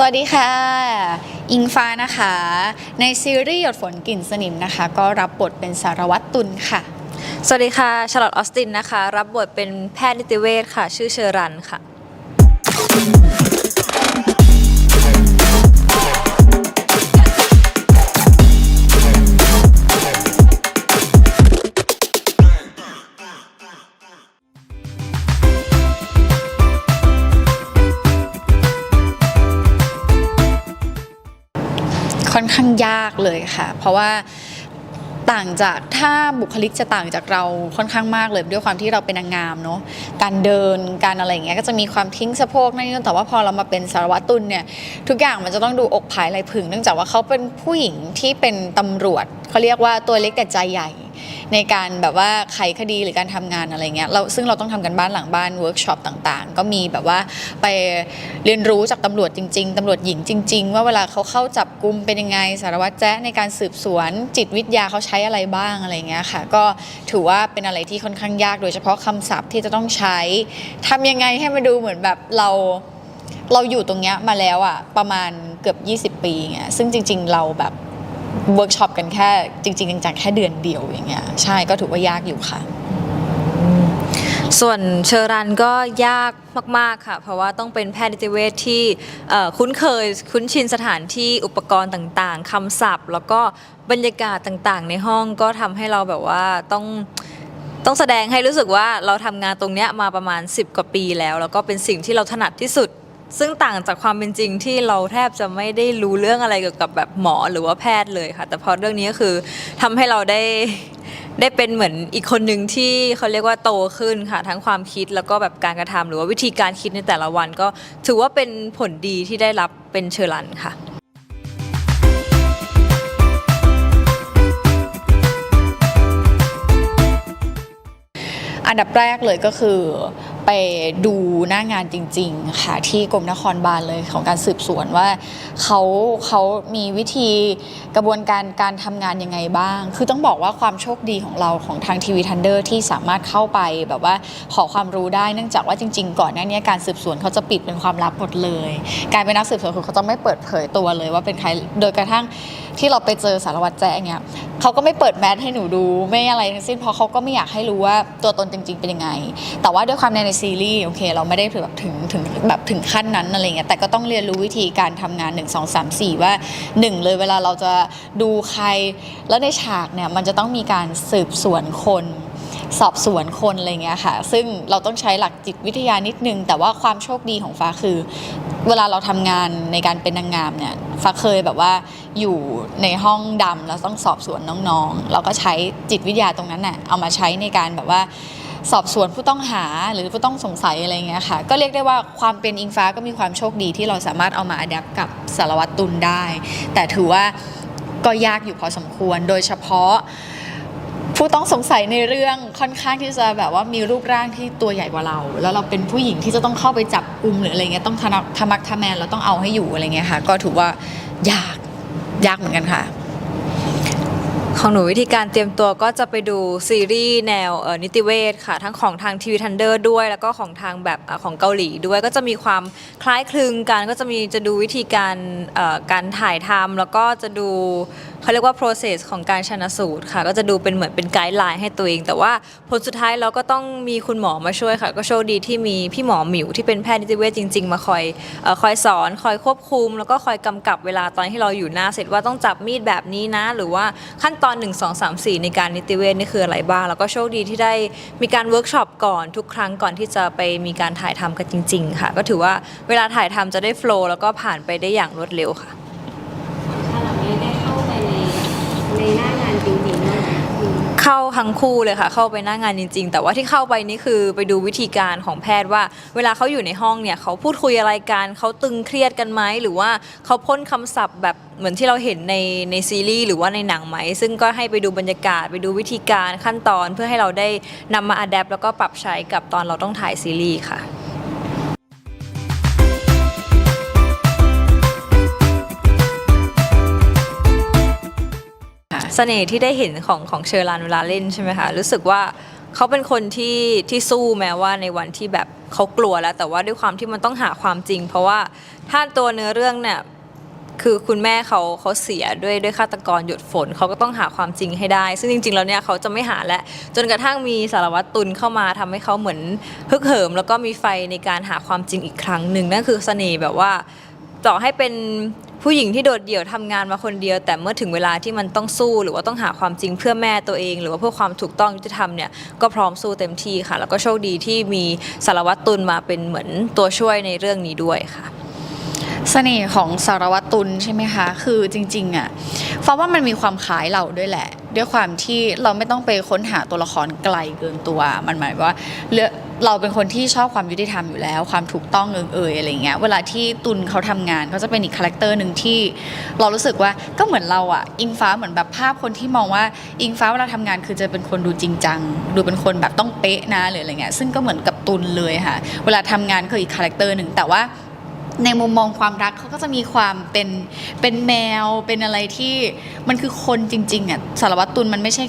วัสดีค่ะอิงฟ้านะคะในซีรีส์หยดฝนกลิ่นสนิมนะคะก็รับบทเป็นสารวัตรตุลค่ะสวัสดีค่ะชาร์ลอตออสตินนะคะรับบทเป็นแพทย์นิติเวชค่ะชื่อเชอรันค่ะค่อนข้างยากเลยค่ะเพราะว่าต่างจากถ้าบุคลิกจะต่างจากเราค่อนข้างมากเลยด้วยความที่เราเป็นนางงามเนาะการเดินการอะไรอย่างเงี้ยก็จะมีความทิ้งสะโพกนั่นนี่แต่ว่าพอเรามาเป็นสารวัตรตุลเนี่ยทุกอย่างมันจะต้องดูอกผายไหล่ผึ่งเนื่องจากว่าเขาเป็นผู้หญิงที่เป็นตำรวจเขาเรียกว่าตัวเล็กแต่ใจใหญ่ในการแบบว่าไขคดีหรือการทำงานอะไรเงี้ยซึ่งเราต้องทำกันบ้านหลังบ้านเวิร์กช็อปต่างๆก็มีแบบว่าไปเรียนรู้จากตำรวจจริงๆตำรวจหญิงจริงๆว่าเวลาเขาเข้าจับกุมเป็นยังไงสารวัตรแจ๊ในการสืบสวนจิตวิทยาเขาใช้อะไรบ้างอะไรเงี้ยค่ะก็ถือว่าเป็นอะไรที่ค่อนข้างยากโดยเฉพาะคำศัพท์ที่จะต้องใช้ทำยังไงให้มาดูเหมือนแบบเราอยู่ตรงเนี้ยมาแล้วอะประมาณเกือบ20 ปีเงี้ยซึ่งจริงๆเราแบบเวิร์กช็อปกันแค่จริงๆจังๆแค่เดือนเดียวอย่างเงี้ยใช่ก็ถือว่ายากอยู่ค่ะส่วนเชอรันก็ยากมากๆค่ะเพราะว่าต้องเป็นแพทย์นิติเวชที่คุ้นชินสถานที่อุปกรณ์ต่างๆคำศัพท์แล้วก็บรรยากาศต่างๆในห้องก็ทำให้เราแบบว่าต้องแสดงให้รู้สึกว่าเราทำงานตรงเนี้ยมาประมาณ10 กว่าปีแล้วก็เป็นสิ่งที่เราถนัดที่สุดซึ่งต่างจากความเป็นจริงที่เราแทบจะไม่ได้รู้เรื่องอะไรเกี่ยวกับแบบหมอหรือว่าแพทย์เลยค่ะแต่พอเรื่องนี้ก็คือทำให้เราได้เป็นเหมือนอีกคนหนึ่งที่เขาเรียกว่าโตขึ้นค่ะทั้งความคิดแล้วก็แบบการกระทำหรือว่าวิธีการคิดในแต่ละวันก็ถือว่าเป็นผลดีที่ได้รับเป็นเชอรันค่ะอันดับแรกเลยก็คือไปดูหน้างานจริงๆค่ะที่กรมนครบาลเลยของการสืบสวนว่าเขามีวิธีกระบวนการทำงานยังไงบ้างคือต้องบอกว่าความโชคดีของเราของทางทีวีทันเดอร์ที่สามารถเข้าไปแบบว่าขอความรู้ได้เนื่องจากว่าจริงๆก่อนหน้านี้การสืบสวนเขาจะปิดเป็นความลับหมดเลยการเป็นนักสืบสวนคือเขาจะไม่เปิดเผยตัวเลยว่าเป็นใครโดยกระทั่งที่เราไปเจอสารวัตรแจ๊ะเนี่ยเขาก็ไม่เปิดแมสให้หนูดูไม่อะไรทั้งสิ้นเพราะเขาก็ไม่อยากให้รู้ว่าตัวตนจริงๆเป็นยังไงแต่ว่าด้วยความในซีรีส์โอเคเราไม่ได้แบบถึงขั้นนั้นอะไรเงี้ยแต่ก็ต้องเรียนรู้วิธีการทำงาน1 2 3 4ว่า1เลยเวลาเราจะดูใครแล้วในฉากเนี่ยมันจะต้องมีการสืบสวนคนสอบสวนคนอะไรเงี้ยค่ะซึ่งเราต้องใช้หลักจิตวิทยานิดนึงแต่ว่าความโชคดีของฟ้าคือเวลาเราทำงานในการเป็นนางงามเนี่ยฟ้าเคยแบบว่าอยู่ในห้องดำแล้วต้องสอบสวนน้องๆเราก็ใช้จิตวิทยาตรงนั้นน่ะเอามาใช้ในการแบบว่าสอบสวนผู้ต้องหาหรือผู้ต้องสงสัยอะไรเงี้ยค่ะก็เรียกได้ว่าความเป็นอิงฟ้าก็มีความโชคดีที่เราสามารถเอามาอัดแอปกับสารวัตรตุลได้แต่ถือว่าก็ยากอยู่พอสมควรโดยเฉพาะผู้ต้องสงสัยในเรื่องค่อนข้างที่จะแบบว่ามีรูปร่างที่ตัวใหญ่กว่าเราแล้วเราเป็นผู้หญิงที่จะต้องเข้าไปจับกุมหรืออะไรเงี้ยต้องทะมักทะแมนเราต้องเอาให้อยู่อะไรเงี้ยค่ะก็ถือว่ายากเหมือนกันค่ะของหนูวิธีการเตรียมตัวก็จะไปดูซีรีส์แนวนิติเวชค่ะทั้งของทางทีวีทันเดอร์ด้วยแล้วก็ของทางแบบของเกาหลีด้วยก็จะมีความคล้ายคลึงกันก็จะดูวิธีการถ่ายทำแล้วก็จะดูเขาเรียกว่า process ของการชันสูตรค่ะก็จะดูเป็นเหมือนเป็นไกด์ไลน์ให้ตัวเองแต่ว่าผลสุดท้ายเราก็ต้องมีคุณหมอมาช่วยค่ะก็โชคดีที่มีพี่หมอหมิวที่เป็นแพทย์นิติเวชจริงๆมาคอยสอนคอยควบคุมแล้วก็คอยกำกับเวลาตอนที่เราอยู่หน้าเสร็จว่าต้องจับมีดแบบนี้นะหรือว่าขั้นตอน1 2 3 4ในการนิติเวชนี่คืออะไรบ้างแล้วก็โชคดีที่ได้มีการเวิร์กช็อปก่อนทุกครั้งก่อนที่จะไปมีการถ่ายทำกันจริงๆค่ะก็ถือว่าเวลาถ่ายทำจะได้โฟลว์แล้วก็ผ่านไปได้อย่างรวดเร็วค่ะถ้าเราไม่ได้เข้าไปในหน้างานจริงๆนะคะเข้าทั้งคู่เลยค่ะเข้าไปหน้างานจริงๆแต่ว่าที่เข้าไปนี่คือไปดูวิธีการของแพทย์ว่าเวลาเขาอยู่ในห้องเนี่ยเขาพูดคุยอะไรกันเขาตึงเครียดกันไหมหรือว่าเขาพ่นคำศัพท์แบบเหมือนที่เราเห็นในซีรีส์หรือว่าในหนังไหมซึ่งก็ให้ไปดูบรรยากาศไปดูวิธีการขั้นตอนเพื่อให้เราได้นำมาอัดแอปแล้วก็ปรับใช้กับตอนเราต้องถ่ายซีรีส์ค่ะเสน่ห์ที่ได้เห็นของเชอรันเวลาเล่นใช่ไหมคะรู้สึกว่า เขาเป็นคนที่สู้แม้ว่าในวันที่แบบเขากลัวแล้ว แต่ว่าด้วยความที่มันต้องหาความจริง เพราะว่าถ้าตัวเนื้อเรื่องเนี่ยคือคุณแม่เขาเสียด้วยฆาตกรหยดฝนเขาก็ต้องหาความจริงให้ได้ ซึ่งจริงๆแล้วเนี่ยเขาจะไม่หาและจนกระทั่งมีสารวัตรตุลเข้ามาทำให้เขาเหมือนฮึกเหิมแล้วก็มีไฟในการหาความจริงอีกครั้งหนึ่งนั่นคือเสน่ห์แบบว่าต่อให้เป็นผู้หญิงที่โดดเดี่ยวทำงานมาคนเดียวแต่เมื่อถึงเวลาที่มันต้องสู้หรือว่าต้องหาความจริงเพื่อแม่ตัวเองหรือว่าเพื่อความถูกต้องยุติธรรมเนี่ยก็พร้อมสู้เต็มที่ค่ะแล้วก็โชคดีที่มีสารวัตรตุลมาเป็นเหมือนตัวช่วยในเรื่องนี้ด้วยค่ะเสน่ห์ของสารวัตรตุลใช่ไหมคะคือจริงๆอ่ะฟ้าว่ามันมีความคล้ายเราด้วยแหละด้วยความที่เราไม่ต้องไปค้นหาตัวละครไกลเกินตัวมันหมายว่าเราเป็นคนที่ชอบความยุติธรรมอยู่แล้วความถูกต้องอะไรเงี้ยเวลาที่ตุลเขาทำงานเขาจะเป็นอีกคาแรคเตอร์หนึ่งที่เรารู้สึกว่าก็เหมือนเราอ่ะอิงฟ้าเหมือนแบบภาพคนที่มองว่าอิงฟ้าเวลาทำงานคือจะเป็นคนดูจริงจังดูเป็นคนแบบต้องเป๊ะนะหรืออะไรเงี้ยซึ่งก็เหมือนกับตุลเลยค่ะเวลาทำงานคืออีกคาแรคเตอร์หนึ่งแต่ว่าในมุมมองความรักเขาก็จะมีความเป็นแมวเป็นอะไรที่มันคือคนจริงๆอ่ะสารวัตรตุลมันไม่ใช่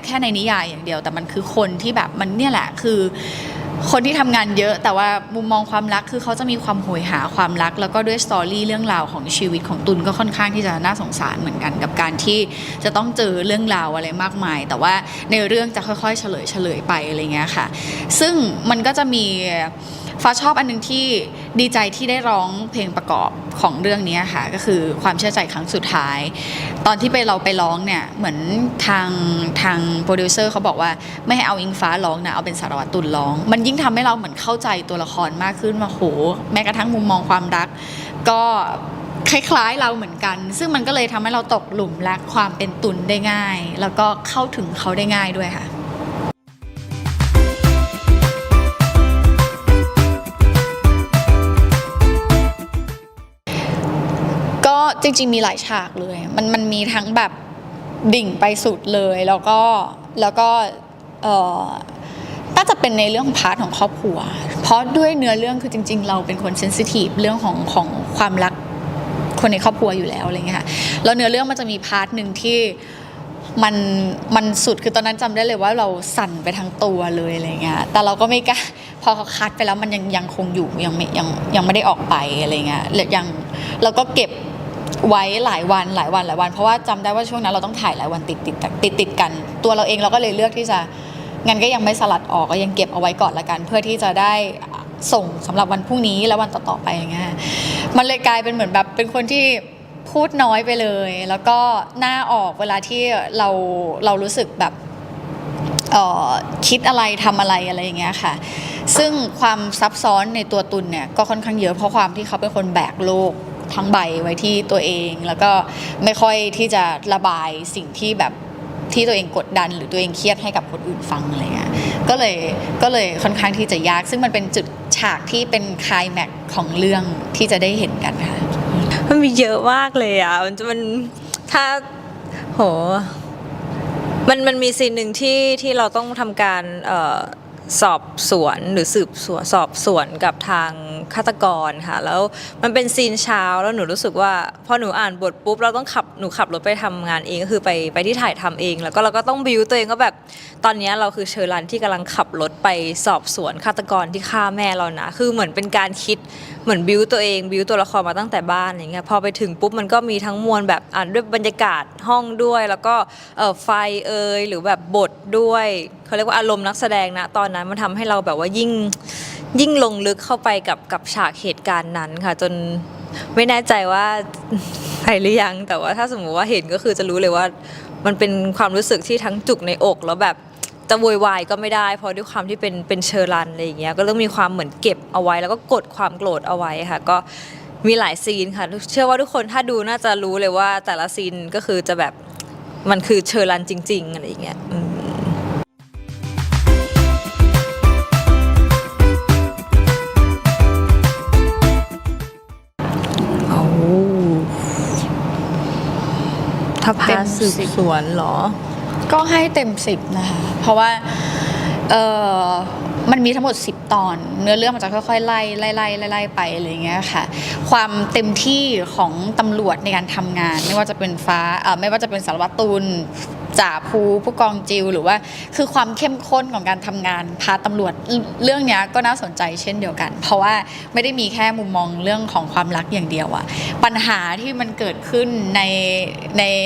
แค่ในนิยายอย่างเดียวแต่มันคือคนที่แบบมันเนี่ยแหละคือคนที่ทำงานเยอะแต่ว่ามุมมองความรักคือเขาจะมีความโหยหาความรักแล้วก็ด้วยสตอรี่เรื่องราวของชีวิตของตุลก็ค่อนข้างที่จะน่าสงสารเหมือนกันกับการที่จะต้องเจอเรื่องราวอะไรมากมายแต่ว่าในเรื่องจะค่อยๆเฉลยไปอะไรเงี้ยค่ะซึ่งมันก็จะมีฟ้าชอบอันนึงที่ดีใจที่ได้ร้องเพลงประกอบของเรื่องนี้ค่ะก็คือความเชื่อใจครั้งสุดท้ายตอนที่เราไปร้องเนี่ยเหมือนทางโปรดิวเซอร์เขาบอกว่าไม่ให้เอาอิงฟ้าร้องนะเอาเป็นสารวัตรตุลร้องมันยิ่งทำให้เราเหมือนเข้าใจตัวละครมากขึ้นมาโหแม้กระทั่งมุมมองความรักก็คล้ายๆเราเหมือนกันซึ่งมันก็เลยทำให้เราตกหลุมรักความเป็นตุลได้ง่ายแล้วก็เข้าถึงเขาได้ง่ายด้วยค่ะก็จริงๆมีหลายฉากเลยมันมีทั้งแบบดิ่งไปสุดเลยแล้วก็น่าจะเป็นในเรื่องพาร์ทของครอบครัวเพราะด้วยเนื้อเรื่องคือจริงๆเราเป็นคนเซนซิทีฟเรื่องของความรักคนในครอบครัวอยู่แล้วอะไรเงี้ยค่ะแล้วเนื้อเรื่องมันจะมีพาร์ทหนึ่งที่มันสุดคือตอนนั้นจำได้เลยว่าเราสั่นไปทั้งตัวเลยอะไรเงี้ยแต่เราก็ไม่กล้าพอเขาคัดไปแล้วมันยังคงอยู่ยังไม่ได้ออกไปอะไรเงี้ยเราก็เก็บไว้หลายวันเพราะว่าจำได้ว่าช่วงนั้นเราต้องถ่ายหลายวันติดกันตัวเราเองเราก็เลยเลือกที่จะงั้นก็ยังไม่สลัดออกก็ยังเก็บเอาไว้ก่อนละกันเพื่อที่จะได้ส่งสำหรับวันพรุ่งนี้และวันต่อๆไปอย่างเงี้ยมันเลยกลายเป็นเหมือนแบบเป็นคนที่พูดน้อยไปเลยแล้วก็หน้าออกเวลาที่เรารู้สึกแบบคิดอะไรทำอะไรอย่างเงี้ยค่ะซึ่งความซับซ้อนในตัวตุลเนี่ยก็ค่อนข้างเยอะเพราะความที่เขาเป็นคนแบกโลกทั้งใบไว้ที่ตัวเองแล้วก็ไม่ค่อยที่จะระบายสิ่งที่แบบที่ตัวเองกดดันหรือตัวเองเครียดให้กับคนอื่นฟังอะไรเงี้ยก็เลยค่อนข้างที่จะยากซึ่งมันเป็นจุดฉากที่เป็นไคลแม็กซ์ของเรื่องที่จะได้เห็นกันค่ะมันมีเยอะมากเลยอ่ะมันถ้าโหมันมีซีนหนึ่งที่เราต้องทำการสอบสวนหรือสืบสวนสอบสวนกับทางฆาตกรค่ะแล้วมันเป็นซีนเช้าแล้วหนูรู้สึกว่าพอหนูอ่านบทปุ๊บเราต้องหนูขับรถไปทำงานเองก็คือไปที่ถ่ายทำเองแล้วก็เราก็ต้องบิวตัวเองก็แบบตอนนี้เราคือเชอรันที่กำลังขับรถไปสอบสวนฆาตกรที่ฆ่าแม่เรานะคือเหมือนเป็นการคิดเหมือนบิวตัวเองบิวตัวละครมาตั้งแต่บ้านอย่างเงี้ยพอไปถึงปุ๊บมันก็มีทั้งมวลแบบด้วยบรรยากาศห้องด้วยแล้วก็ไฟหรือแบบบทด้วยเขาเรียกว่าอารมณ์นักแสดงนะตอนนั้นมันทำให้เราแบบว่ายิ่งลงลึกเข้าไปกับฉากเหตุการณ์นั้นค่ะจนไม่แน่ใจว่าไปหรือยังแต่ว่าถ้าสมมติว่าเห็นก็คือจะรู้เลยว่ามันเป็นความรู้สึกที่ทั้งจุกในอกแล้วแบบจะโวยวายก็ไม่ได้เพราะด้วยความที่เป็นเชอรันอะไรอย่างเงี้ยก็ต้องมีความเหมือนเก็บเอาไว้แล้วก็กดความโกรธเอาไว้ค่ะก็มีหลายซีนค่ะเชื่อว่าทุกคนถ้าดูน่าจะรู้เลยว่าแต่ละซีนก็คือจะแบบมันคือเชอรันจริงๆอะไรอย่างเงี้ยถ้าพาสืบสวนเหรอก็ให้เต็ม10นะคะเพราะว่ามันมีทั้งหมด10ตอนเนื้อเรื่องมันจะค่อยๆไล่ไปอะไรอย่างเงี้ยค่ะความเต็มที่ของตำรวจในการทำงานไม่ว่าจะเป็นฟ้าไม่ว่าจะเป็นสารวัตรตุล จ่าภูผู้กองจิวหรือว่าคือความเข้มข้นของการทำงานพาตำรวจเรื่องนี้ก็น่าสนใจเช่นเดียวกันเพราะว่าไม่ได้มีแค่มุมมองเรื่องของความรักอย่างเดียวอะปัญหาที่มันเกิดขึ้น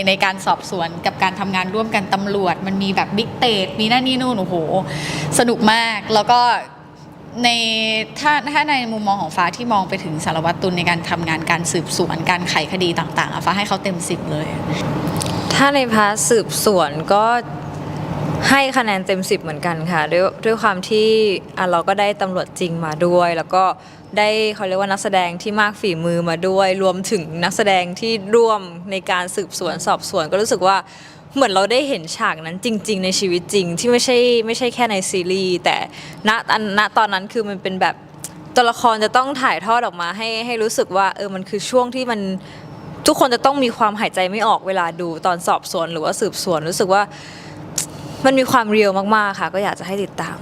ในการสอบสวนกับการทำงานร่วมกันตำรวจมันมีแบบบิ๊กเตดมีนั่นนี่นู่นโอ้โหสนุกมากแล้วก็ในถ้าในมุมมองของฟ้าที่มองไปถึงสารวัตรตุลในการทำงานการสืบสวนการไขคดีต่างๆฟ้าให้เขาเต็ม10เลยถ้าในพาร์ทสืบสวนก็ให้คะแนนเต็ม10เหมือนกันค่ะด้วยความที่เราก็ได้ตำรวจจริงมาด้วย แล้วก็ได้เขาเรียกว่านักแสดงที่มากฝีมือมาด้วย รวมถึงนักแสดงที่ร่วมในการสืบสวนสอบสวนก็รู้สึกว่าเหมือนเราได้เห็นฉากนั้นจริงๆในชีวิตจริงที่ไม่ใช่แค่ในซีรีส์แต่ณตอนนั้นคือมันเป็นแบบตัวละครจะต้องถ่ายทอดออกมาให้รู้สึกว่ามันคือช่วงที่มันทุกคนจะต้องมีความหายใจไม่ออกเวลาดูตอนสอบสวนหรือว่าสืบสวนรู้สึกว่ามันมีความเรียลมากๆค่ะก็อยากจะให้ติดตาม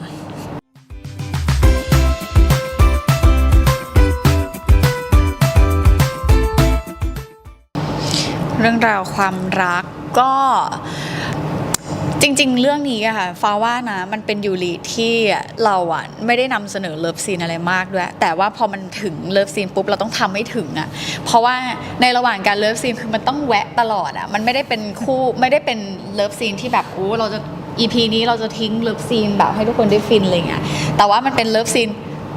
เรื่องราวความรักก็จริงๆเรื่องนี้อะค่ะฟ้าว่านะมันเป็นยูริที่เราอะไม่ได้นำเสนอเลิฟซีนอะไรมากด้วยแต่ว่าพอมันถึงเลิฟซีนปุ๊บเราต้องทำให้ถึงอะเพราะว่าในระหว่างการเลิฟซีนคือมันต้องแวะตลอดอะมันไม่ได้เป็นคู่ไม่ได้เป็นเลิฟซีนที่แบบโอ้เราจะ EP นี้เราจะทิ้งเลิฟซีนแบบให้ทุกคนได้ฟินอะไรเงี้ยแต่ว่ามันเป็นเลิฟซีน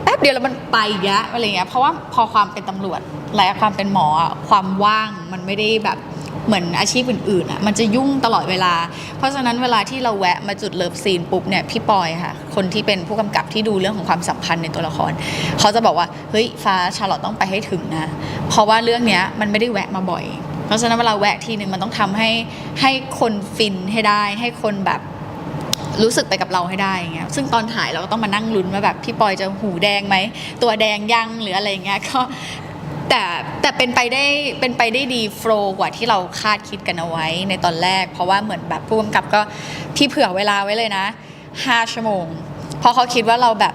แป๊บเดียวแล้วมันไปอีกแล้วอะไรเงี้ยเพราะว่าพอความเป็นตำรวจและความเป็นหมออะความว่างมันไม่ได้แบบเหมือนอาชีพอื่นๆอ่ะมันจะยุ่งตลอดเวลาเพราะฉะนั้นเวลาที่เราแวะมาจุดเลิฟซีนปุ๊บเนี่ยพี่ปอยค่ะคนที่เป็นผู้กำกับที่ดูเรื่องของความสัมพันธ์ในตัวละครเขาจะบอกว่าเฮ้ยฟ้าชาร์ลอตต้องไปให้ถึงนะเพราะว่าเรื่องเนี้ยมันไม่ได้แวะมาบ่อยเพราะฉะนั้นเวลาแวะทีนึงมันต้องทำให้คนฟินให้ได้ให้คนแบบรู้สึกไปกับเราให้ได้อย่างเงี้ยซึ่งตอนถ่ายเราก็ต้องมานั่งลุ้นว่าแบบพี่ปอยจะหูแดงไหมตัวแดงยังหรืออะไรเงี้ยก็แต่เป็นไปได้ดีโฟล์กว่าที่เราคาดคิดกันเอาไว้ในตอนแรกเพราะว่าเหมือนแบบผู้กำกับก็พี่เผื่อเวลาไว้เลยนะ5 ชั่วโมงเพราะเขาคิดว่าเราแบบ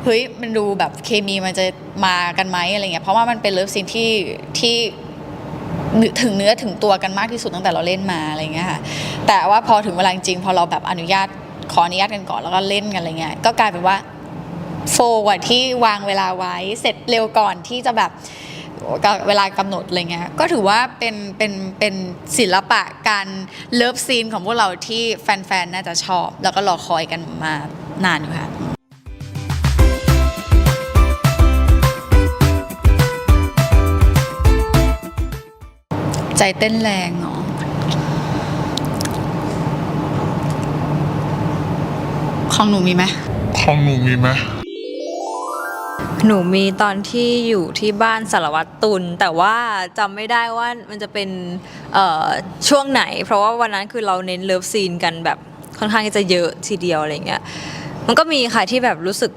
เฮ้ยมันดูแบบเคมีมันจะมากันไหมอะไรเงี้ยเพราะว่ามันเป็นเลิฟซีนที่ถึงเนื้อถึงตัวกันมากที่สุดตั้งแต่เราเล่นมาอะไรเงี้ยค่ะแต่ว่าพอถึงเวลาจริงพอเราแบบขออนุญาตกันก่อนแล้วก็เล่นกันอะไรเงี้ยก็กลายเป็นว่าโฟล์กว่าที่วางเวลาไว้เสร็จเร็วก่อนที่จะแบบเวลากำหนดอะไรเงี้ยก็ถือว่าเป็นศิลปะการเลิฟซีนของพวกเราที่แฟนๆน่าจะชอบแล้วก็รอคอยกันมานานอยู่ค่ะใจเต้นแรงเนาะของหนูมีไหมหนูมีตอนที่อยู่ที่บ้านสารวัตรตุลแต่ว่าจำไม่ได้ว่ามันจะเป็นช่วงไหนเพราะว่าวันนั้นคือเราเน้นเลิฟซีนกันแบบค่อนข้างที่จะเยอะทีเดียวอะไรเงี้ยมันก็มีค่ะที่แบบรู้สึก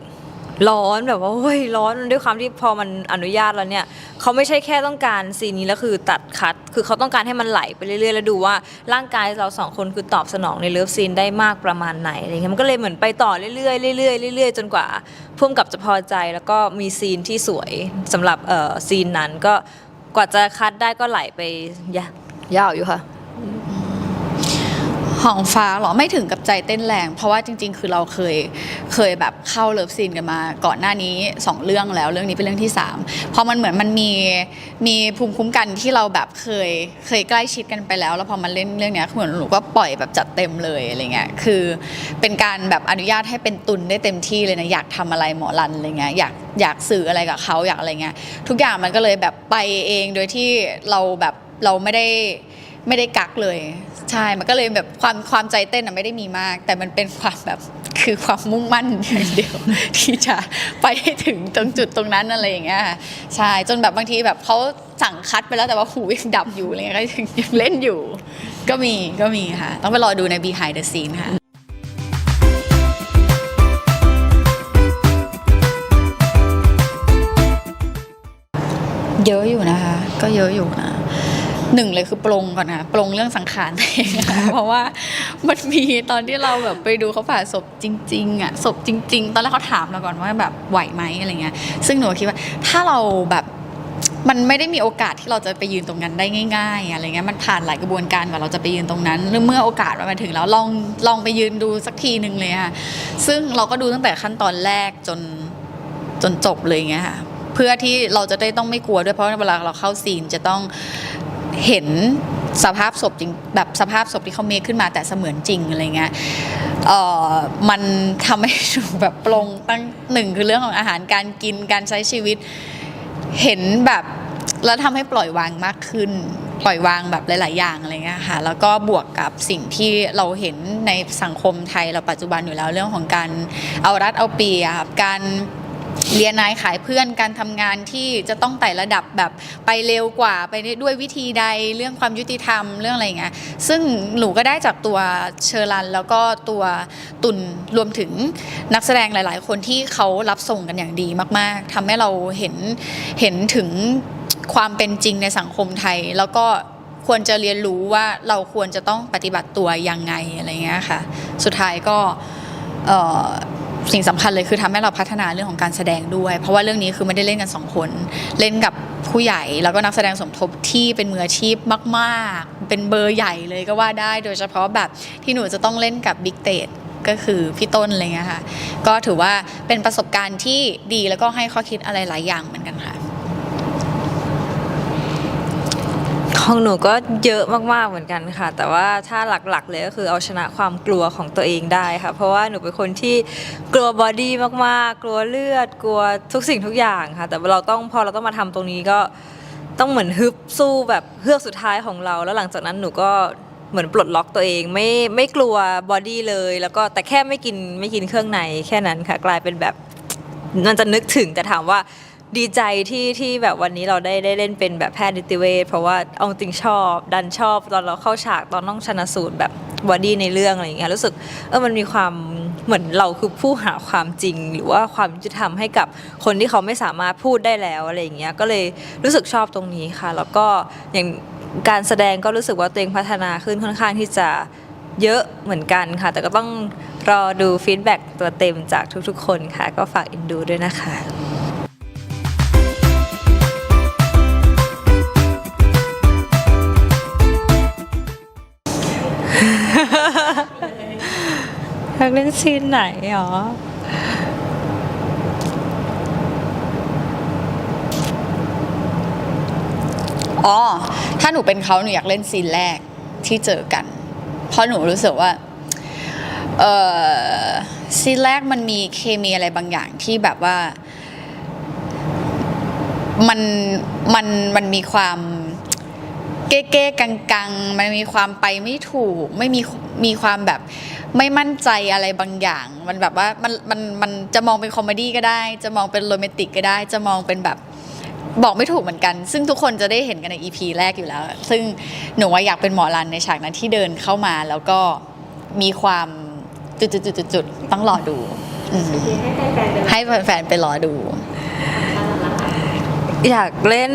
ร้อนแบบว่าเฮ้ยร้อนด้วยความที่พอมันอนุญาตแล้วเนี่ยเขาไม่ใช่แค่ต้องการซีนนี้แล้วคือตัดคัดคือเขาต้องการให้มันไหลไปเรื่อยๆแล้วดูว่าร่างกายเรา2คนคือตอบสนองในเลิฟซีนได้มากประมาณไหนอะไรเงี้ยมันก็เลยเหมือนไปต่อเรื่อยๆเรื่อยๆเรื่อยๆจนกว่าพุ่มกับจะพอใจแล้วก็มีซีนที่สวยสำหรับซีนนั้นก็กว่าจะคัดได้ก็ไหลไปยาวอยู่ค่ะของฟ้าหรอไม่ถึงกับใจเต้นแรงเพราะว่าจริงๆคือเราเคยแบบเข้าเลิฟซีนกันมาก่อนหน้านี้2 เรื่องแล้วเรื่องนี้เป็นเรื่องที่3พอมันเหมือนมันมีภูมิคุ้มกันที่เราแบบเคยใกล้ชิดกันไปแล้วพอมาเล่นเรื่องนี้เหมือนหนูก็ปล่อยแบบจัดเต็มเลยอะไรเงี้ยคือเป็นการแบบอนุญาตให้เป็นตุนได้เต็มที่เลยนะอยากทำอะไรหมอรันอะไรเงี้ยอยากสื่ออะไรกับเขาอยากอะไรเงี้ยทุกอย่างมันก็เลยแบบไปเองโดยที่เราแบบเราไม่ได้กักเลยใช่มันก็เลยแบบความใจเต้นไม่ได้มีมากแต่มันเป็นความแบบคือความมุ่งมั่นอย่างเดียวที่จะไปให้ถึงตรงจุดตรงนั้นอะไรอย่างเงี้ยใช่จนแบบบางทีแบบเขาสั่งคัดไปแล้วแต่ว่าหูยังดับอยู่อะไรเงี้ยก็ยังเล่นอยู่ก็มีค่ะต้องไปรอดูใน Behind the Scene ค่ะเยอะอยู่นะคะก็เยอะอยู่นะ1เลยคือปลงก่อนนะปลงเรื่องสังขารเองเพราะว่ามันมีตอนที่เราแบบไปดูเขาผ่าศพจริงๆอ่ะศพจริงๆตอนแรกเขาถามเราก่อนว่าแบบไหวไหมอะไรเงี้ยซึ่งหนูคิดว่าถ้าเราแบบ มันไม่ได้มีโอกาสที่เราจะไปยืนตรงนั้นได้ง่ายๆอะไรเงี้ยมันผ่านหลายกระบวนการกว่าเราจะไปยืนตรงนั้นหรือเมื่อโอกาสมันมาถึงแล้วลองไปยืนดูสักทีหนึ่งเลยค่ะซึ่งเราก็ดูตั้งแต่ขั้นตอนแรกจนจบเลยเงี้ยค่ะเพื่อที่เราจะได้ต้องไม่กลัวด้วยเพราะเวลาเราเข้าซีนจะต้องเห็นสภาพศพจริงแบบสภาพศพที่เขาเมคขึ้นมาแต่เสมือนจริงอะไรเงี้ยมันทำให้ดูแบบปลงตั้งหนึ่งคือเรื่องของอาหารการกินการใช้ชีวิตเห็นแบบแล้วทำให้ปล่อยวางมากขึ้นปล่อยวางแบบหลายๆอย่างอะไรเงี้ยค่ะแล้วก็บวกกับสิ่งที่เราเห็นในสังคมไทยเราปัจจุบันอยู่แล้วเรื่องของการเอารัดเอาเปรียบการเรียนนายขายเพื่อนการทำงานที่จะต้องไต่ระดับแบบไปเร็วกว่าไปด้วยวิธีใดเรื่องความยุติธรรมเรื่องอะไรเงี้ยซึ่งหนูก็ได้จากตัวเชอรันแล้วก็ตัวตุลรวมถึงนักแสดงหลายๆคนที่เขารับส่งกันอย่างดีมากๆทำให้เราเห็นถึงความเป็นจริงในสังคมไทยแล้วก็ควรจะเรียนรู้ว่าเราควรจะต้องปฏิบัติตัวยังไงอะไรเงี้ยค่ะสุดท้ายก็สิ่งสำคัญเลยคือทำให้เราพัฒนาเรื่องของการแสดงด้วยเพราะว่าเรื่องนี้คือไม่ได้เล่นกัน2คนเล่นกับผู้ใหญ่แล้วก็นักแสดงสมทบที่เป็นมืออาชีพมากๆเป็นเบอร์ใหญ่เลยก็ว่าได้โดยเฉพาะแบบที่หนูจะต้องเล่นกับบิ๊กเตดก็คือพี่ต้นอะไรเงี้ยค่ะก็ถือว่าเป็นประสบการณ์ที่ดีแล้วก็ให้ข้อคิดอะไรหลายอย่างเหมือนกันค่ะของหนูก็เยอะมากๆเหมือนกันค่ะแต่ว่าถ้าหลักๆเลยก็คือเอาชนะความกลัวของตัวเองได้ค่ะเพราะว่าหนูเป็นคนที่กลัวบอดี้มากๆกลัวเลือดกลัวทุกสิ่งทุกอย่างค่ะแต่พอเราต้องมาทำตรงนี้ก็ต้องเหมือนฮึบสู้แบบเฮือกสุดท้ายของเราแล้วหลังจากนั้นหนูก็เหมือนปลดล็อกตัวเองไม่กลัวบอดี้เลยแล้วก็แต่แค่ไม่กินเครื่องในแค่นั้นค่ะกลายเป็นแบบมันจะนึกถึงแต่ถามว่าดีใจที่แบบวันนี้เราได้เล่นเป็นแบบแพทย์นิติเวชเพราะว่าเอาจริงชอบตอนเราเข้าฉากตอนต้องชันสูตรแบบบอดี้ในเรื่องอะไรอย่างเงี้ยรู้สึกมันมีความเหมือนเราคือผู้หาความจริงหรือว่าความยุติธรรมให้กับคนที่เขาไม่สามารถพูดได้แล้วอะไรอย่างเงี้ยก็เลยรู้สึกชอบตรงนี้ค่ะแล้วก็อย่างการแสดงก็รู้สึกว่าตัวเองพัฒนาขึ้นค่อนข้างที่จะเยอะเหมือนกันค่ะแต่ก็ต้องรอดูฟีดแบ็กตัวเต็มจากทุกๆคนค่ะก็ฝากเอ็นดูด้วยนะคะอยากเล่นซีนไหนหรอถ้าหนูเป็นเขาหนูอยากเล่นซีนแรกที่เจอกันเพราะหนูรู้สึกว่าซีนแรกมันมีเคมีอะไรบางอย่างที่แบบว่ามันมีความเก้ๆกังๆมันมีความไปไม่ถูกไม่มีความแบบไม่มั่นใจอะไรบางอย่างมันแบบว่ามันจะมองเป็นคอมเมดี้ก็ได้จะมองเป็นโรแมนติกก็ได้จะมองเป็นแบบบอกไม่ถูกเหมือนกันซึ่งทุกคนจะได้เห็นกันใน EP แรกอยู่แล้วซึ่งหนูว่าอยากเป็นหมอรันในฉากนั้นที่เดินเข้ามาแล้วก็มีความจุดๆต้องรอดูให้แฟนๆไปรอดูอยากเล่น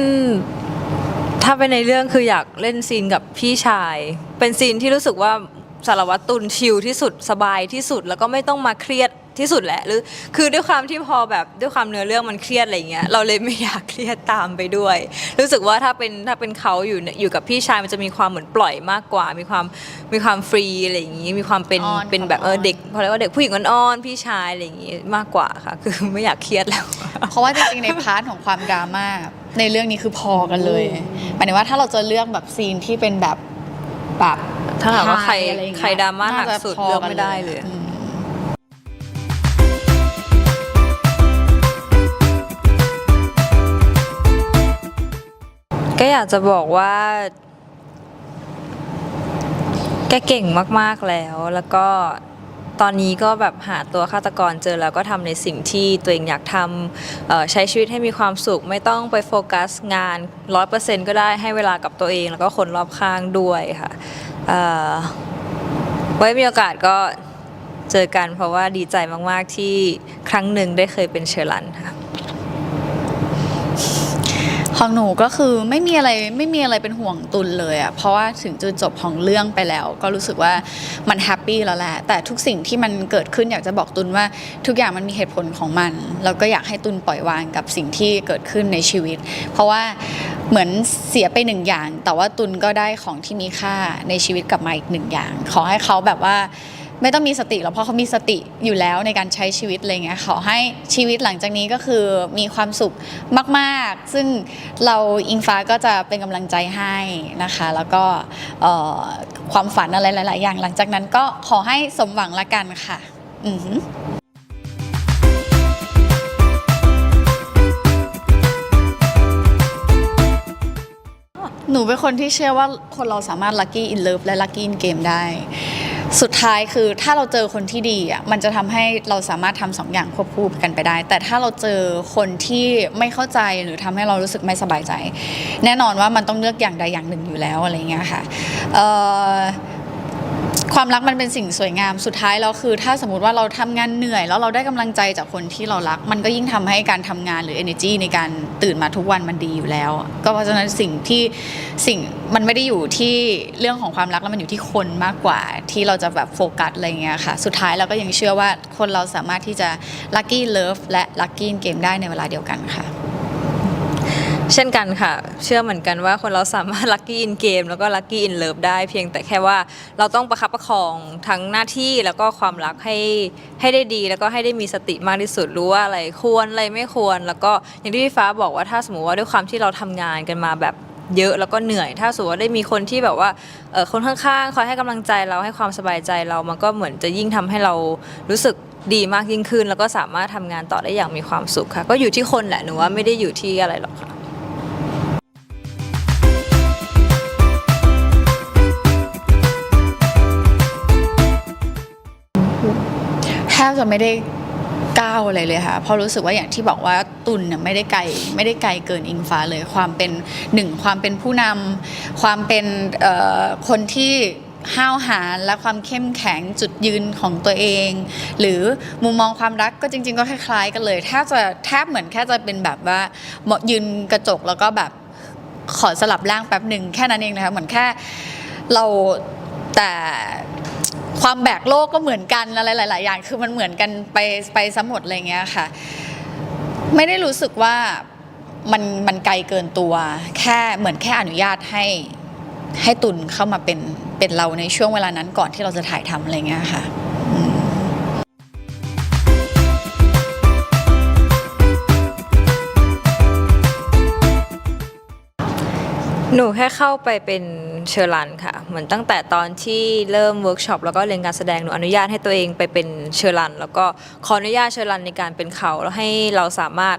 ถ้าเป็นในเรื่องคืออยากเล่นซีนกับพี่ชายเป็นซีนที่รู้สึกว่าสารวัตรตุลชิลที่สุดสบายที่สุดแล้วก็ไม่ต้องมาเครียดที่สุดแหละหรือคือด้วยความที่พอแบบด้วยความเนื้อเรื่องมันเครียดอะไรเงี้ยเราเลยไม่อยากเครียดตามไปด้วยรู้สึกว่าถ้าเป็นเขาอยู่กับพี่ชายมันจะมีความเหมือนปล่อยมากกว่ามีความฟรีอะไรอย่างงี้มีความเป็นแบบเด็กพอเรียกว่าเด็กผู้หญิงอ่อนๆพี่ชายอะไรอย่างงี้มากกว่าค่ะคือไม่อยากเครียดแล้วเพราะว่าจริงๆในพาร์ทของความดราม่าในเรื่องนี้คือพอกันเลยหมายถึงว่าถ้าเราจะเลือกแบบซีนที่เป็นแบบถ้าถามว่าใครดราม่าหนักสุดเลือกไม่ได้เลยก็อยากจะบอกว่าแกเก่งมากๆแล้วก็ตอนนี้ก็แบบหาตัวฆาตกรเจอแล้วก็ทำในสิ่งที่ตัวเองอยากทำใช้ชีวิตให้มีความสุขไม่ต้องไปโฟกัสงาน 100% ก็ได้ให้เวลากับตัวเองแล้วก็คนรอบข้างด้วยค่ะไว้มีโอกาสก็เจอกันเพราะว่าดีใจมากๆที่ครั้งหนึ่งได้เคยเป็นเชอรันค่ะ ของหนูก็คือไม่มีอะไรเป็นห่วงตุลเลยอะเพราะว่าถึงจุดจบของเรื่องไปแล้ว ก็รู้สึกว่ามันแฮปปี้แล้วแหละแต่ทุกสิ่งที่มันเกิดขึ้นอยากจะบอกตุลว่าทุกอย่างมันมีเหตุผลของมันแล้วก็อยากให้ตุลปล่อยวางกับสิ่งที่เกิดขึ้นในชีวิต เพราะว่าเหมือนเสียไปหนึ่งอย่าง แต่ว่าตุลก็ได้ของที่มีค่าในชีวิตกลับมาอีกหนึ่งอย่างขอให้เขาแบบว่าไม่ต้องมีสติหรอกเพราะเขามีสติอยู่แล้วในการใช้ชีวิตอะไรเงี้ยขอให้ชีวิตหลังจากนี้ก็คือมีความสุขมากๆซึ่งเราอิงฟ้าก็จะเป็นกำลังใจให้นะคะแล้วก็ความฝันอะไรหลายๆอย่างหลังจากนั้นก็ขอให้สมหวังละกันค่ะหนูเป็นคนที่เชื่อว่าคนเราสามารถ lucky in love และ lucky in game ได้สุดท้ายคือถ้าเราเจอคนที่ดีอ่ะมันจะทำให้เราสามารถทำสองอย่างควบคู่กันไปได้แต่ถ้าเราเจอคนที่ไม่เข้าใจหรือทำให้เรารู้สึกไม่สบายใจแน่นอนว่ามันต้องเลือกอย่างใดอย่างหนึ่งอยู่แล้วอะไรเงี้ยค่ะความรักมันเป็นสิ่งสวยงามสุดท้ายแล้วคือถ้าสมมติว่าเราทำงานเหนื่อยแล้วเราได้กำลังใจจากคนที่เรารักมันก็ยิ่งทำให้การทำงานหรือ energy ในการตื่นมาทุกวันมันดีอยู่แล้วก็เพราะฉะนั้นสิ่งมันไม่ได้อยู่ที่เรื่องของความรักแล้วมันอยู่ที่คนมากกว่าที่เราจะแบบโฟกัสอะไรเงี้ยค่ะสุดท้ายเราก็ยังเชื่อว่าคนเราสามารถที่จะ lucky love และ lucky in game ได้ในเวลาเดียวกันค่ะเช่นกันค่ะเชื่อเหมือนกันว่าคนเราสามารถ lucky in game แล้วก็ lucky in love ได้เพียงแต่แค่ว่าเราต้องประคับประคองทั้งหน้าที่แล้วก็ความรักให้ได้ดีแล้วก็ให้ได้มีสติมากที่สุดรู้ว่าอะไรควรอะไรไม่ควรแล้วก็อย่างที่พี่ฟ้าบอกว่าถ้าสมมติว่าด้วยความที่เราทำงานกันมาแบบเยอะแล้วก็เหนื่อยถ้าสมมติว่าได้มีคนที่แบบว่าคนข้างๆคอยให้กำลังใจเราให้ความสบายใจเรามันก็เหมือนจะยิ่งทำให้เรารู้สึกดีมากยิ่งขึ้นแล้วก็สามารถทำงานต่อได้อย่างมีความสุขค่ะก็อยู่ที่คนแหละหนูว่าไม่ได้อยู่ที่อะไรหรอกค่ะแทบจะไม่ได้ก้าวอะไรเลยค่ะเพราะรู้สึกว่าอย่างที่บอกว่าตุลเนี่ยไม่ได้ไกลเกินอิงฟ้าเลยความเป็นหนึ่งความเป็นผู้นำความเป็นคนที่ห้าวหาญและความเข้มแข็งจุดยืนของตัวเองหรือมุมมองความรักก็จริงๆก็คล้ายๆกันเลยแทบเหมือนแค่จะเป็นแบบว่ายืนกระจกแล้วก็แบบขอสลับร่างแป๊บหนึ่งแค่นั้นเองนะคะเหมือนแค่เราแต่ความแบกโลกก็เหมือนกันอะไรหลายๆอย่างคือมันเหมือนกันไปซะหมดอะไรเงี้ยค่ะไม่ได้รู้สึกว่ามันไกลเกินตัวแค่เหมือนแค่อนุญาตให้ตุลเข้ามาเป็นเราในช่วงเวลานั้นก่อนที่เราจะถ่ายทำอะไรเงี้ยค่ะหนูแค่เข้าไปเป็นเชอรันค่ะเหมือนตั้งแต่ตอนที่เริ่มเวิร์กช็อปแล้วก็เรียนการแสดงหนูอนุญาตให้ตัวเองไปเป็นเชอรันแล้วก็ขออนุญาตเชอรันในการเป็นเขาแล้วให้เราสามารถ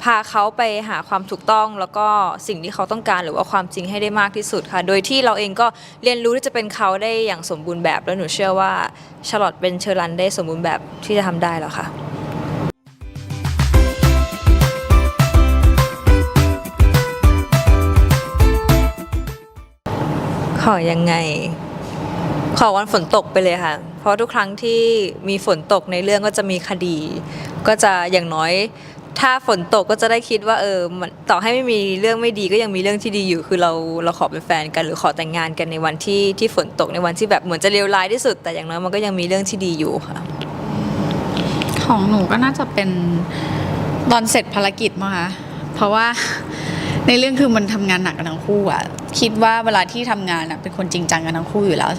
พาเขาไปหาความถูกต้องแล้วก็สิ่งที่เขาต้องการหรือว่าความจริงให้ได้มากที่สุดค่ะโดยที่เราเองก็เรียนรู้ที่จะเป็นเขาได้อย่างสมบูรณ์แบบแล้วหนูเชื่อว่าชาร์ลอตเป็นเชอรันได้สมบูรณ์แบบที่จะทำได้แล้วค่ะขอยังไงขอวันฝนตกไปเลยค่ะเพราะทุกครั้งที่มีฝนตกในเรื่องก็จะมีคดีก็จะอย่างน้อยถ้าฝนตกก็จะได้คิดว่าต่อให้ไม่มีเรื่องไม่ดีก็ยังมีเรื่องที่ดีอยู่คือเราขอเป็นแฟนกันหรือขอแต่งงานกันในวันที่ฝนตกในวันที่แบบเหมือนจะเลวร้ายที่สุดแต่อย่างน้อยมันก็ยังมีเรื่องที่ดีอยู่ค่ะของหนูก็น่าจะเป็นตอนเสร็จภารกิจมั้งคะเพราะว่าในเรื่องคือมันทำงานหนักกันทั้งคู่อ่ะคิดว่าเวลาที่ทำงานอ่ะเป็นคนจริงจังกันทั้งคู่อยู่แล้ว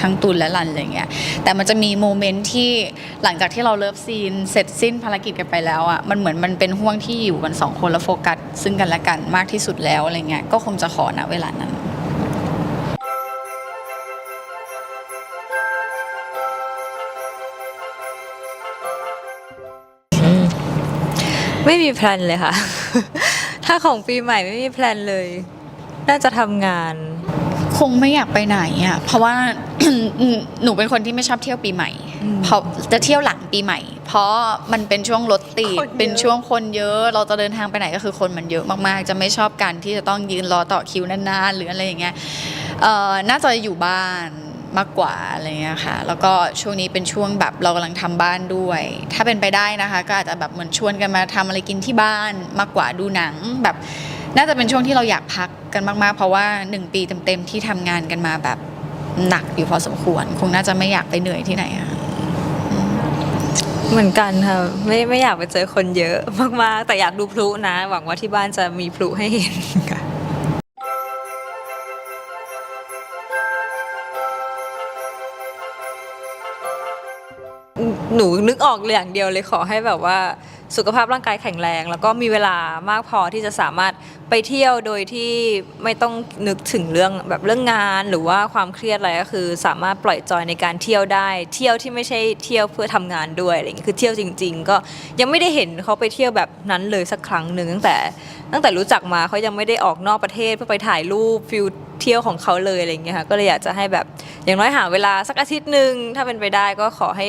ทั้งตุลและรันอะไรเงี้ยแต่มันจะมีโมเมนต์ที่หลังจากที่เราเลิฟซีนเสร็จสิ้นภารกิจกันไปแล้วอ่ะมันเหมือนมันเป็นห่วงที่อยู่กัน2คนแล้วโฟกัสซึ่งกันและกันมากที่สุดแล้วอะไรเงี้ยก็คงจะขอณเวลานั้นไม่มีแพลนเลยค่ะ ถ้าของปีใหม่ไม่มีแพลนเลยน่าจะทำงานคงไม่อยากไปไหนอ่ะเพราะว่า หนูเป็นคนที่ไม่ชอบเที่ยวปีใหม่เพราะจะเที่ยวหลังปีใหม่เพราะมันเป็นช่วงรถติดเป็นช่วงคนเยอะเราจะเดินทางไปไหนก็คือคนมันเยอะมากๆจะไม่ชอบการที่จะต้องยืนรอต่อคิวนานๆหรืออะไรอย่างเงี้ยน่าจะอยู่บ้านมากกว่าอะไรเงี้ยค่ะแล้วก็ช่วงนี้เป็นช่วงแบบเรากำลังทำบ้านด้วยถ้าเป็นไปได้นะคะก็อาจจะแบบเหมือนชวนกันมาทำอะไรกินที่บ้านมากกว่าดูหนังแบบ น่าจะเป็นช่วงที่เราอยากพักกันมากๆเพราะว่า1 ปีเต็มๆที่ทำงานกันมาแบบหนักอยู่พอสมควรคงน่าจะไม่อยากไปเหนื่อยที่ไหนอะ เหมือนกันค่ะไม่อยากไปเจอคนเยอะมากๆแต่อยากดูพลุนะหวังว่าที่บ้านจะมีพลุให้เห็นค่ะหนูนึกออกอย่างเดียวเลยขอให้แบบว่าสุขภาพร่างกายแข็งแรงแล้วก็มีเวลามากพอที่จะสามารถไปเที่ยวโดยที่ไม่ต้องนึกถึงเรื่องแบบเรื่องงานหรือว่าความเครียดอะไรก็คือสามารถปล่อยจอยในการเที่ยวได้เที่ยวที่ไม่ใช่เที่ยวเพื่อทำงานด้วยอะไรอย่างเงี้ยคือเที่ยวจริงๆก็ยังไม่ได้เห็นเขาไปเที่ยวแบบนั้นเลยสักครั้งหนึ่งตั้งแต่รู้จักมาเขายังไม่ได้ออกนอกประเทศเพื่อไปถ่ายรูปฟิลเที่ยวของเขาเลยอะไรอย่างเงี้ยค่ะก็เลยอยากจะให้แบบอย่างน้อยหาเวลาสักอาทิตย์หนึ่งถ้าเป็นไปได้ก็ขอให้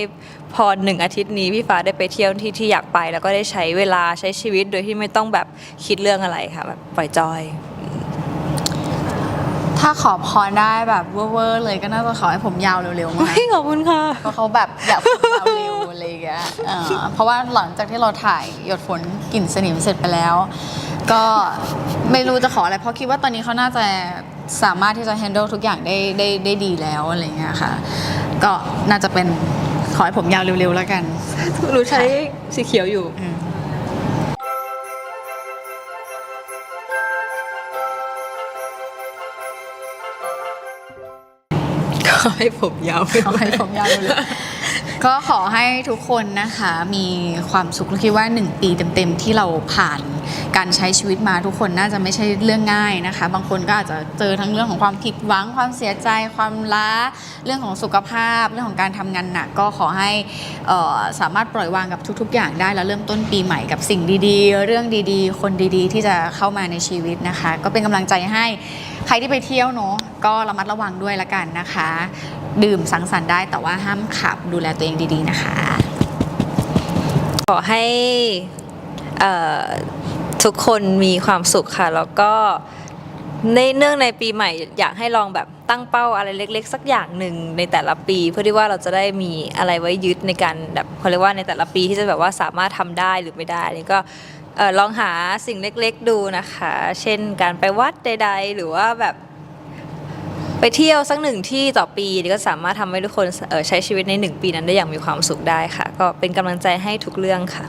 พอ1 อาทิตย์นี้พี่ฟ้าได้ไปเที่ยวที่อยากไปแล้วก็ได้ใช้เวลาใช้ชีวิตโดยที่ไม่ต้องแบบคิดเรื่องอะไรค่ะแบบปล่อยจอย ถ้าขอพรได้แบบเวอร์ๆเลยก็น่าจะขอให้ผมยาวเร็วๆมา ขอบคุณค่ะ เพราะเขาแบบอยากผมยาวเร็วอะไรอย่างเงี้ยเพราะว่าหลังจากที่เราถ่ายหยดฝนกลิ่นสนิมเสร็จไปแล้ว ก็ไม่รู้จะขออะไรเพราะคิดว่าตอนนี้เขาน่าจะสามารถที่จะ handle ทุกอย่างได้ดีแล้วอะไรเงี้ยค่ะก็น่าจะเป็นขอให้ผมยาวเร็วๆแล้วกัน หนูใช้สีเขียวอยู่ ขอให้ผมยาว ขอให้ผมยาวเลยก็ขอให้ทุกคนนะคะมีความสุขคิดว่า1 ปีเต็มๆที่เราผ่านการใช้ชีวิตมาทุกคนน่าจะไม่ใช่เรื่องง่ายนะคะบางคนก็อาจจะเจอทั้งเรื่องของความผิดหวังความเสียใจความล้าเรื่องของสุขภาพเรื่องของการทำงานหนักก็ขอให้สามารถปล่อยวางกับทุกๆอย่างได้แล้วเริ่มต้นปีใหม่กับสิ่งดีๆเรื่องดีๆคนดีๆที่จะเข้ามาในชีวิตนะคะก็เป็นกำลังใจให้ใครที่ไปเที่ยวเนาะก็ระมัดระวังด้วยละกันนะคะดื่มสังสรรค์ได้แต่ว่าห้ามขับดูแลตัวเองดีๆนะคะ ขอให้ทุกคนมีความสุขค่ะแล้วก็เนื่องในปีใหม่อยากให้ลองแบบตั้งเป้าอะไรเล็กๆสักอย่างหนึ่งในแต่ละปีเพื่อที่ว่าเราจะได้มีอะไรไว้ยึดในการแบบเขาเรียกว่าในแต่ละปีที่จะแบบว่าสามารถทำได้หรือไม่ได้นี่ก็ลองหาสิ่งเล็กๆดูนะคะเช่นการไปวัดใดๆหรือว่าแบบไปเที่ยวสัก1 ที่ต่อปีก็สามารถทำให้ทุกคนใช้ชีวิตใน1 ปีนั้นได้อย่างมีความสุขได้ค่ะก็เป็นกำลังใจให้ทุกเรื่องค่ะ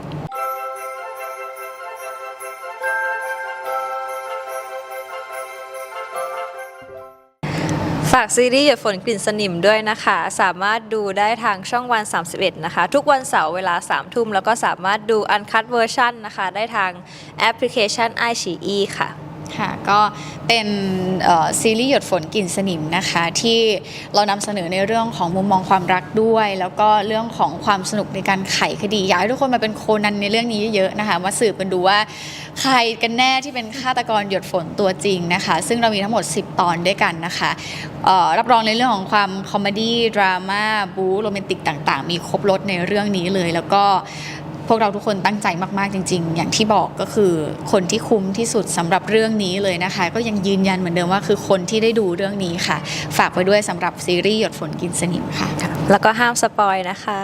ฝากซีรีส์หยดฝนกลิ่นสนิมด้วยนะคะสามารถดูได้ทางช่องวัน31นะคะทุกวันเสาร์เวลา 3 ทุ่มแล้วก็สามารถดูอันคัตเวอร์ชันนะคะได้ทางแอปพลิเคชัน iQIYI ค่ะค่ะก็เป็นซีรีส์หยดฝนกลิ่นสนิมนะคะที่เรานำเสนอในเรื่องของมุมมองความรักด้วยแล้วก็เรื่องของความสนุกในการไขคดีอยากให้ทุกคนมาเป็นโคนันในเรื่องนี้เยอะๆนะคะมาสืบกันดูว่าใครกันแน่ที่เป็นฆาตกรหยดฝนตัวจริงนะคะซึ่งเรามีทั้งหมด10 ตอนด้วยกันนะคะรับรองในเรื่องของความคอมเมดี้ดราม่าบู๊โรแมนติกต่างๆมีครบรถในเรื่องนี้เลยแล้วก็พวกเราทุกคนตั้งใจมากๆจริงๆอย่างที่บอกก็คือคนที่คุ้มที่สุดสำหรับเรื่องนี้เลยนะคะก็ยังยืนยันเหมือนเดิมว่าคือคนที่ได้ดูเรื่องนี้ค่ะฝากไว้ด้วยสำหรับซีรีส์หยดฝนกินสนิมค่ะแล้วก็ห้ามสปอยนะคะ